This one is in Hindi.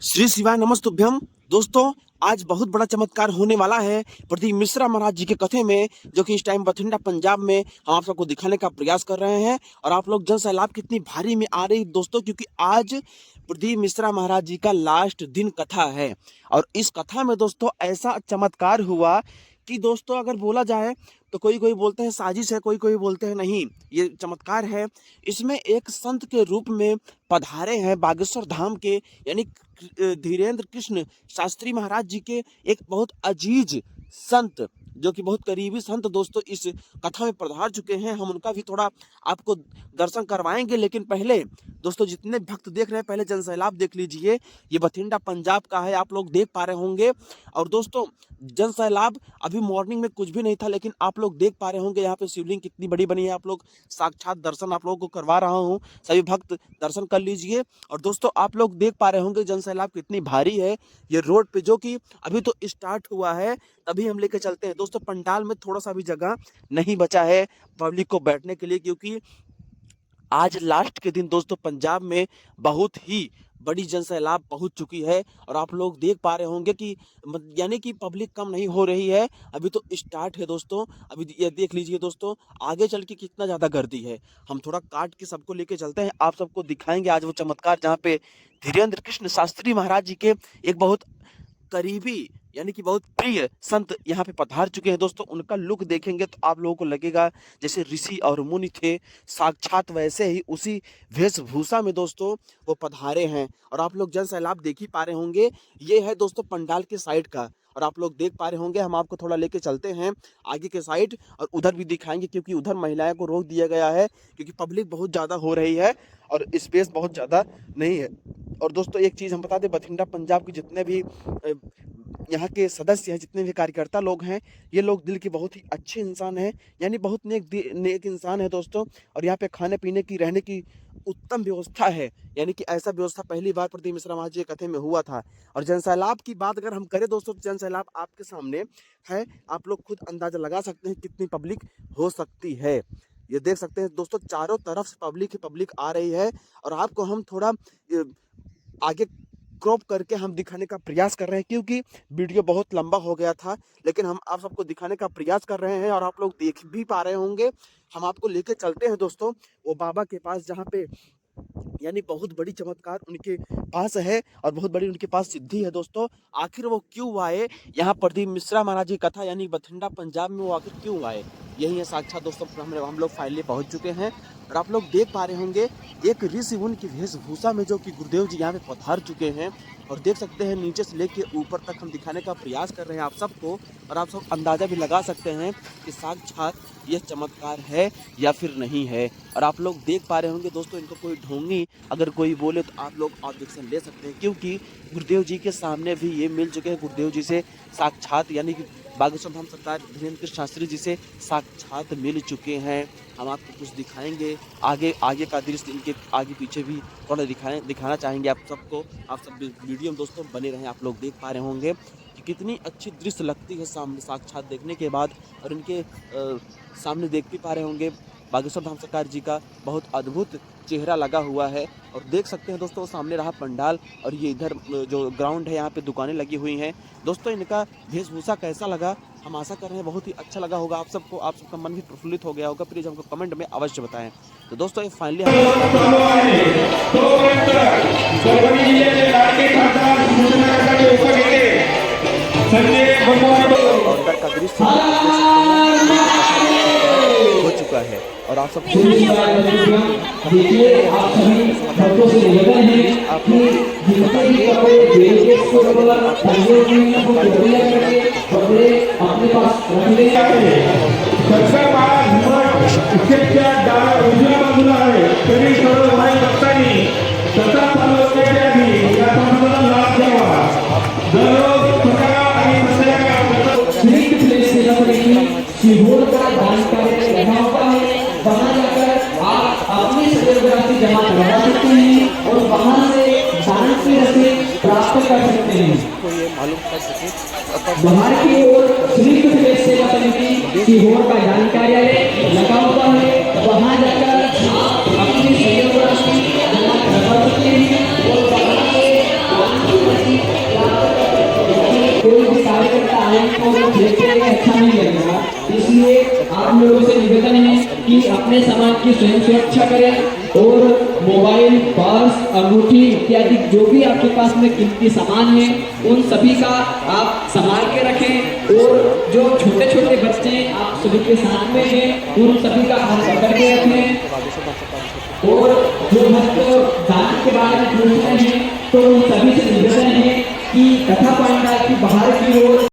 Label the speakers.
Speaker 1: श्री शिवाय नमस्तुभ्यम। दोस्तों, आज बहुत बड़ा चमत्कार होने वाला है प्रदीप मिश्रा महाराज जी के कथे में, जो कि इस टाइम बठिंडा पंजाब में हम आप सबको दिखाने का प्रयास कर रहे हैं। और आप लोग जन सैलाब कितनी भारी में आ रही दोस्तों, क्योंकि आज प्रदीप मिश्रा महाराज जी का लास्ट दिन कथा है। और इस कथा में दोस्तों ऐसा चमत्कार हुआ कि दोस्तों अगर बोला जाए तो कोई कोई बोलते हैं साजिश है, कोई कोई बोलते हैं नहीं, ये चमत्कार है। इसमें एक संत के रूप में पधारे हैं बागेश्वर धाम के, यानी धीरेन्द्र कृष्ण शास्त्री महाराज जी के एक बहुत अजीज संत, जो कि बहुत करीबी संत दोस्तों इस कथा में पधार चुके हैं। हम उनका भी थोड़ा आपको दर्शन करवाएंगे, लेकिन पहले दोस्तों जितने भक्त देख रहे हैं पहले जन सैलाब देख लीजिए। ये बठिंडा पंजाब का है, आप लोग देख पा रहे होंगे। और दोस्तों जन सैलाब अभी मॉर्निंग में कुछ भी नहीं था, लेकिन आप लोग देख पा रहे होंगे यहाँ पे शिवलिंग कितनी बड़ी बनी है। आप लोग साक्षात दर्शन आप लोगों को करवा रहा हूँ, सभी भक्त दर्शन कर लीजिए। और दोस्तों आप लोग देख पा रहे होंगे जन सैलाब कितनी भारी है ये रोड पे, जो कि अभी तो स्टार्ट हुआ है, तभी हम लेके चलते हैं। दोस्तों पंडाल में थोड़ा सा भी जगह नहीं बचा है पब्लिक को बैठने के लिए, क्योंकि आज लास्ट के दिन दोस्तों पंजाब में बहुत ही बड़ी जन सैलाब पहुंच चुकी है। और आप लोग देख पा रहे होंगे कि यानी कि पब्लिक कम नहीं हो रही है, अभी तो स्टार्ट है दोस्तों। अभी ये देख लीजिए दोस्तों, आगे चल के कितना ज़्यादा गर्दी है। हम थोड़ा काट के सबको लेके चलते हैं, आप सबको दिखाएंगे आज वो चमत्कार जहाँ पे धीरेन्द्र कृष्ण शास्त्री महाराज जी के एक बहुत करीबी यानी कि बहुत प्रिय संत यहाँ पे पधार चुके हैं। दोस्तों उनका लुक देखेंगे तो आप लोगों को लगेगा जैसे ऋषि और मुनि थे, साक्षात वैसे ही उसी वेशभूषा में दोस्तों वो पधारे हैं। और आप लोग जन सैलाब देख ही पा रहे होंगे, ये है दोस्तों पंडाल के साइड का। और आप लोग देख पा रहे होंगे, हम आपको थोड़ा लेके चलते हैं आगे के साइड और उधर भी दिखाएंगे, क्योंकि उधर महिलाओं को रोक दिया गया है, क्योंकि पब्लिक बहुत ज़्यादा हो रही है और स्पेस बहुत ज़्यादा नहीं है। और दोस्तों एक चीज़ हम बता दें, बठिंडा पंजाब के जितने भी यहाँ के सदस्य हैं, जितने भी कार्यकर्ता लोग हैं, ये लोग दिल के बहुत ही अच्छे इंसान हैं, यानी बहुत नेक इंसान है दोस्तों। और यहाँ पे खाने पीने की रहने की उत्तम व्यवस्था है, यानी कि ऐसा व्यवस्था पहली बार प्रदीप मिश्रा महाराज जी के कथे में हुआ था। और जन सैलाब की बात अगर हम करें दोस्तों, तो जन सैलाब आपके सामने है, आप लोग खुद अंदाजा लगा सकते हैं कितनी पब्लिक हो सकती है। ये देख सकते हैं दोस्तों, चारों तरफ से पब्लिक ही पब्लिक आ रही है। और आपको हम थोड़ा आगे क्रॉप करके हम दिखाने का प्रयास कर रहे हैं, क्योंकि वीडियो बहुत लंबा हो गया था, लेकिन हम आप सबको दिखाने का प्रयास कर रहे हैं। और आप लोग देख भी पा रहे होंगे, हम आपको लेके चलते हैं दोस्तों वो बाबा के पास, जहाँ पे यानी बहुत बड़ी चमत्कार उनके पास है और बहुत बड़ी उनके पास सिद्धि है दोस्तों। आखिर वो क्यों आए यहाँ प्रदीप मिश्रा महाराज जी कथा यानी बठिंडा पंजाब में, वो आखिर क्यों आए, यही है साक्षात दोस्तों। हम लोग फाइनली पहुंच चुके हैं और आप लोग देख पा रहे होंगे एक ऋषि मुनि की वेशभूषा में, जो कि गुरुदेव जी यहाँ पे पधार चुके हैं। और देख सकते हैं नीचे से लेके ऊपर तक हम दिखाने का प्रयास कर रहे हैं आप सबको, और आप सब अंदाजा भी लगा सकते हैं कि साक्षात यह चमत्कार है या फिर नहीं है। और आप लोग देख पा रहे होंगे दोस्तों, इनको कोई ढोंगी अगर कोई बोले तो आप लोग ऑब्जेक्शन ले सकते हैं, क्योंकि गुरुदेव जी के सामने भी ये मिल चुके हैं। गुरुदेव जी से साक्षात यानी कि बागेश्वर धाम सरकार धीरेन्द्र कृष्ण शास्त्री जी से साक्षात मिल चुके हैं। हम आपको कुछ दिखाएंगे, आगे का दृश्य इनके आगे पीछे भी थोड़ा दिखाना चाहेंगे आप सबको। आप सब वीडियो में दोस्तों बने रहें। आप लोग देख पा रहे होंगे कि कितनी अच्छी दृश्य लगती है सामने साक्षात देखने के बाद। और इनके सामने देख भी पा रहे होंगे बागेश्वर धाम सरकार जी का बहुत अद्भुत चेहरा लगा हुआ है। और देख सकते हैं दोस्तों सामने रहा पंडाल, और ये इधर जो ग्राउंड है यहाँ पे दुकानें लगी हुई हैं। दोस्तों इनका वेशभूषा कैसा लगा, हम आशा कर रहे हैं बहुत ही अच्छा लगा होगा आप सबको, आप सबका मन भी प्रफुल्लित हो गया होगा। प्लीज़ हमको कमेंट में अवश्य बताएं। तो दोस्तों ये फाइनली अंदर का दृश्य हो चुका है। और आप सब
Speaker 2: सीहोर का दान कार्य लगा हुआ है, वहाँ जाकर आप अपनी फोटोग्राफी जमा करवा सकते हैं और वहाँ से दान की रसीद प्राप्त कर सकते हैं। बाहर की ओर श्री कृष्ण सेवा समिति सीहोर का दान कार्यालय लगा हुआ है, वहाँ जाकर आप अपनी फोटोग्राफी जमा करवा सकते हैं और वहाँ से इसलिए आप लोगों से निवेदन है कि अपने सामान की स्वयं सुरक्षा करें और मोबाइल, पर्स, अंगूठी इत्यादि जो भी आपके पास में कीमती सामान है उन सभी का आप संभाल के रखें और जो छोटे छोटे बच्चे आप सभी के साथ में हैं उन सभी का हाथ पकड़ के रखें और जो भक्त दान के बारे में पूछ रहे हैं तो उन सभी से निवेदन है कि कथा पंडाल की बाहर की ओर